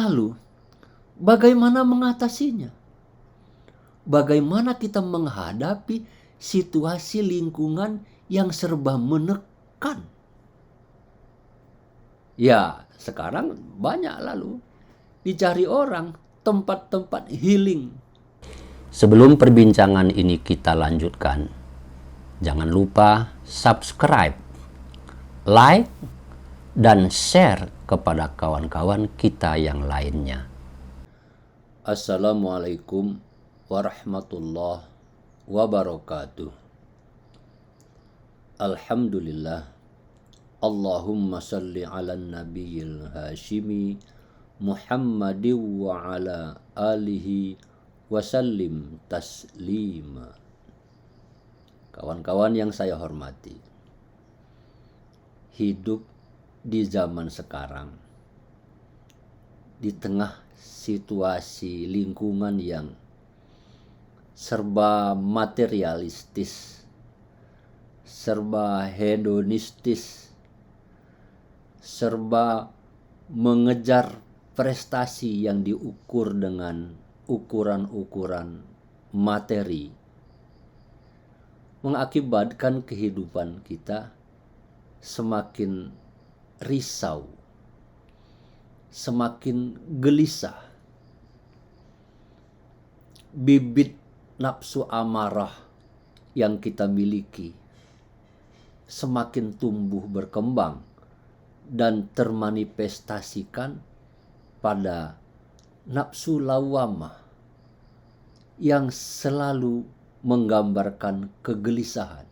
Lalu, bagaimana mengatasinya? Bagaimana kita menghadapi situasi lingkungan yang serba menekan? Ya, sekarang banyak lalu dicari orang tempat-tempat healing. Sebelum perbincangan ini kita lanjutkan, jangan lupa subscribe, like, dan share kepada kawan-kawan kita yang lainnya. Assalamualaikum warahmatullahi wabarakatuh. Alhamdulillah. Allahumma salli ala nabiyil hashimi Muhammadin wa ala alihi wasallim taslima. Kawan-kawan yang saya hormati, hidup di zaman sekarang di tengah situasi lingkungan yang serba materialistis, serba hedonistis, serba mengejar prestasi yang diukur dengan ukuran-ukuran materi, mengakibatkan kehidupan kita semakin risau, semakin gelisah. Bibit nafsu amarah yang kita miliki semakin tumbuh berkembang dan termanifestasikan pada nafsu lawamah yang selalu menggambarkan kegelisahan.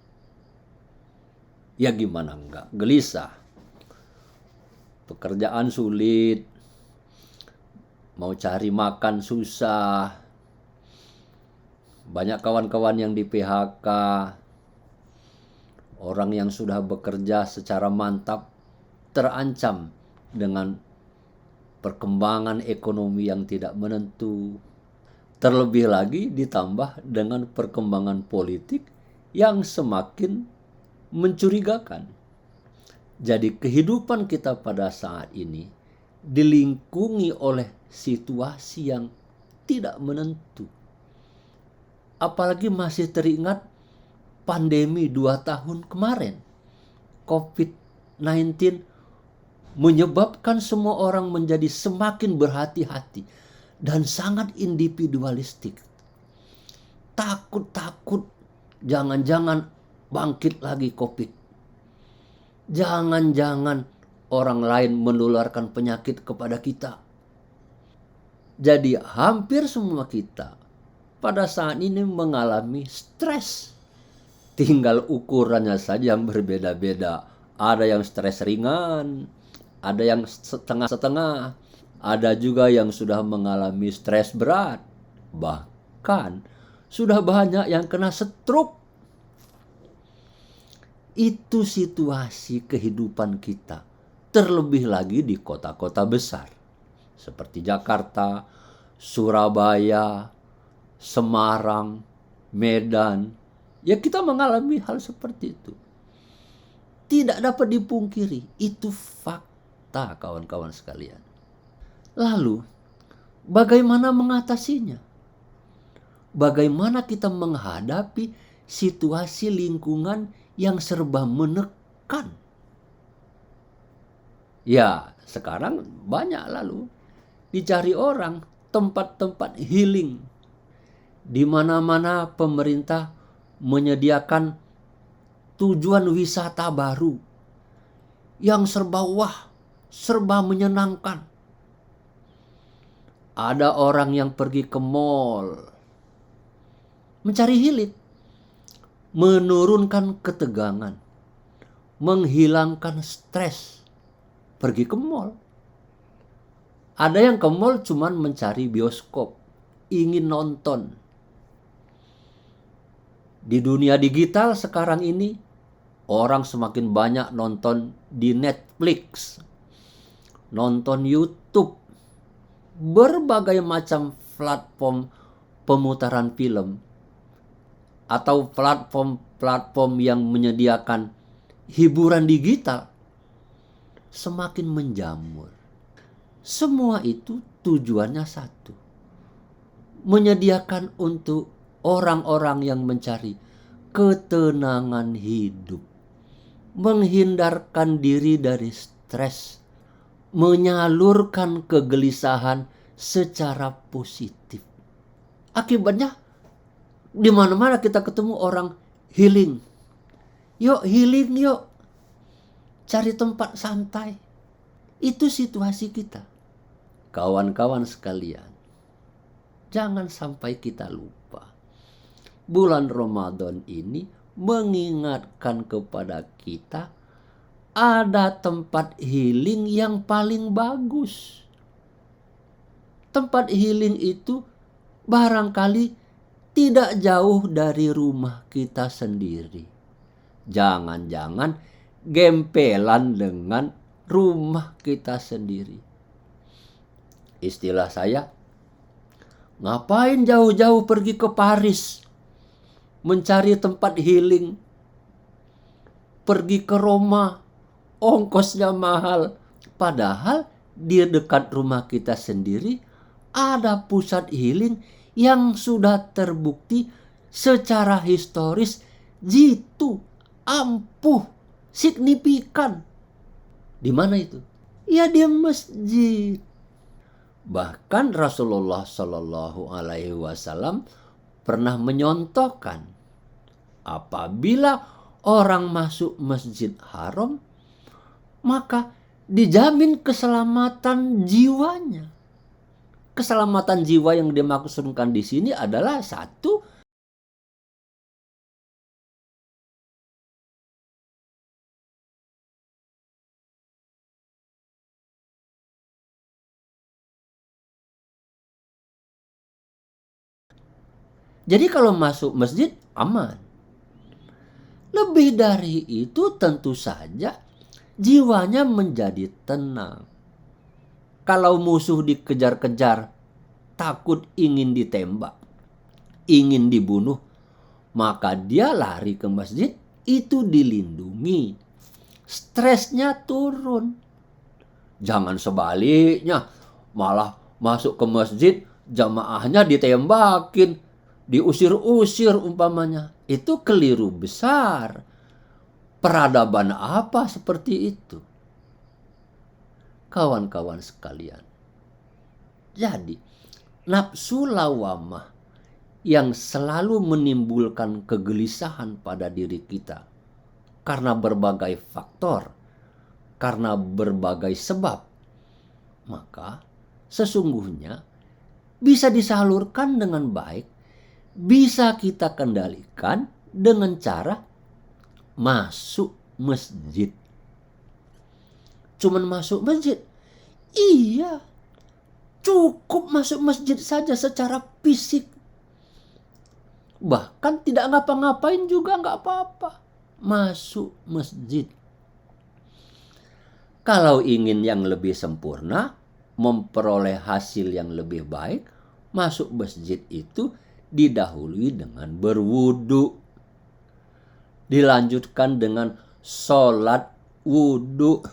Ya gimana enggak gelisah? Pekerjaan sulit, mau cari makan susah, banyak kawan-kawan yang di PHK, orang yang sudah bekerja secara mantap terancam dengan perkembangan ekonomi yang tidak menentu. Terlebih lagi ditambah dengan perkembangan politik yang semakin mencurigakan. Jadi kehidupan kita pada saat ini dilingkungi oleh situasi yang tidak menentu. Apalagi masih teringat pandemi 2 tahun kemarin. COVID-19 menyebabkan semua orang menjadi semakin berhati-hati dan sangat individualistik. Takut jangan-jangan bangkit lagi COVID. Jangan-jangan orang lain menularkan penyakit kepada kita. Jadi hampir semua kita pada saat ini mengalami stres. Tinggal ukurannya saja yang berbeda-beda. Ada yang stres ringan, ada yang setengah-setengah, ada juga yang sudah mengalami stres berat. Bahkan sudah banyak yang kena stroke. Itu situasi kehidupan kita, terlebih lagi di kota-kota besar seperti Jakarta, Surabaya, Semarang, Medan. Ya kita mengalami hal seperti itu. Tidak dapat dipungkiri, itu fakta kawan-kawan sekalian. Lalu, bagaimana mengatasinya? Bagaimana kita menghadapi situasi lingkungan yang serba menekan? Ya, sekarang banyak lalu dicari orang tempat-tempat healing. Di mana-mana pemerintah menyediakan tujuan wisata baru yang serba wah, serba menyenangkan. Ada orang yang pergi ke mall mencari healing, menurunkan ketegangan, menghilangkan stres, pergi ke mall. Ada yang ke mall cuman mencari bioskop, ingin nonton. Di dunia digital sekarang ini, orang semakin banyak nonton di Netflix, nonton YouTube, berbagai macam platform pemutaran film, atau platform-platform yang menyediakan hiburan digital semakin menjamur. Semua itu tujuannya satu. Menyediakan untuk orang-orang yang mencari ketenangan hidup. Menghindarkan diri dari stres. Menyalurkan kegelisahan secara positif. Akibatnya di mana-mana kita ketemu orang healing. Yuk healing yuk. Cari tempat santai. Itu situasi kita. Kawan-kawan sekalian, jangan sampai kita lupa. Bulan Ramadan ini mengingatkan kepada kita ada tempat healing yang paling bagus. Tempat healing itu barangkali tidak jauh dari rumah kita sendiri. Jangan-jangan gempelan dengan rumah kita sendiri. Istilah saya, ngapain jauh-jauh pergi ke Paris mencari tempat healing? Pergi ke Roma, ongkosnya mahal. Padahal di dekat rumah kita sendiri ada pusat healing yang sudah terbukti secara historis jitu, ampuh, signifikan. Di mana itu? Ya di masjid. Bahkan Rasulullah Shallallahu Alaihi Wasallam pernah menyontohkan apabila orang masuk Masjid Haram maka dijamin keselamatan jiwanya. Keselamatan jiwa yang dimaksudkan di sini adalah satu, jadi kalau masuk masjid aman. Lebih dari itu tentu saja jiwanya menjadi tenang. Kalau musuh dikejar-kejar, takut ingin ditembak, ingin dibunuh, maka dia lari ke masjid, itu dilindungi. Stresnya turun. Jangan sebaliknya, malah masuk ke masjid, jamaahnya ditembakin, diusir-usir umpamanya. Itu keliru besar. Peradaban apa seperti itu? Kawan-kawan sekalian. Jadi, nafsu lawamah yang selalu menimbulkan kegelisahan pada diri kita karena berbagai faktor, karena berbagai sebab, maka sesungguhnya bisa disalurkan dengan baik, bisa kita kendalikan dengan cara masuk masjid. Cuman masuk masjid? Iya, cukup masuk masjid saja secara fisik. Bahkan tidak ngapa-ngapain juga nggak apa-apa. Masuk masjid. Kalau ingin yang lebih sempurna, memperoleh hasil yang lebih baik, masuk masjid itu didahului dengan berwudu. Dilanjutkan dengan sholat wudu.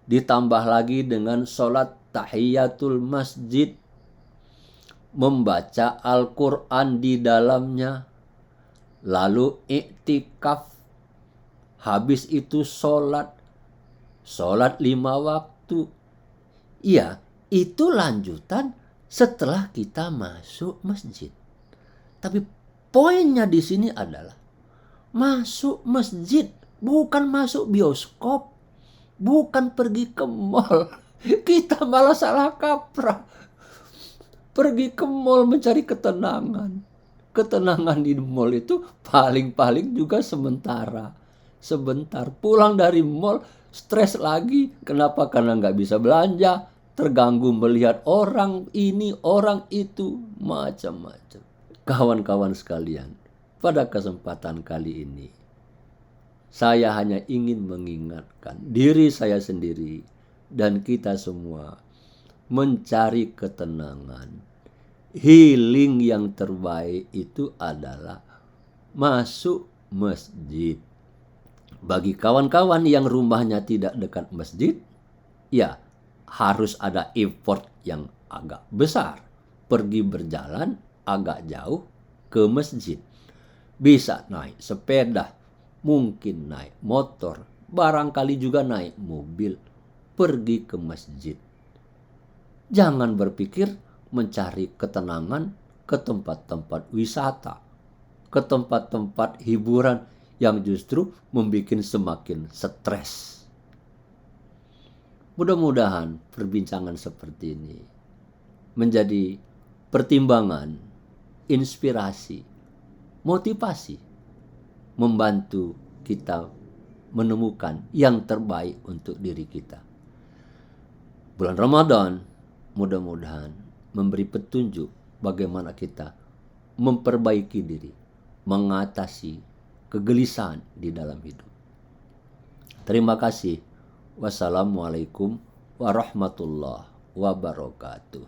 Ditambah lagi dengan sholat tahiyatul masjid. Membaca Al-Quran di dalamnya. Lalu iktikaf. Habis itu sholat 5 waktu. Iya, itu lanjutan setelah kita masuk masjid. Tapi poinnya di sini adalah masuk masjid, bukan masuk bioskop, bukan pergi ke mall. Kita malah salah kaprah. Pergi ke mall mencari ketenangan. Ketenangan di mall itu paling-paling juga sementara. Sebentar pulang dari mall, stres lagi. Kenapa? Karena nggak bisa belanja, terganggu melihat orang ini, orang itu, macam-macam. Kawan-kawan sekalian, pada kesempatan kali ini, saya hanya ingin mengingatkan diri saya sendiri dan kita semua mencari ketenangan. Healing yang terbaik itu adalah masuk masjid. Bagi kawan-kawan yang rumahnya tidak dekat masjid, ya harus ada effort yang agak besar. Pergi berjalan agak jauh ke masjid. Bisa naik sepeda, mungkin naik motor, barangkali juga naik mobil, pergi ke masjid. Jangan berpikir mencari ketenangan ke tempat-tempat wisata, ke tempat-tempat hiburan yang justru membuat semakin stres. Mudah-mudahan perbincangan seperti ini menjadi pertimbangan, inspirasi, motivasi, membantu kita menemukan yang terbaik untuk diri kita. Bulan Ramadan mudah-mudahan memberi petunjuk bagaimana kita memperbaiki diri, mengatasi kegelisahan di dalam hidup. Terima kasih. Wassalamualaikum warahmatullahi wabarakatuh.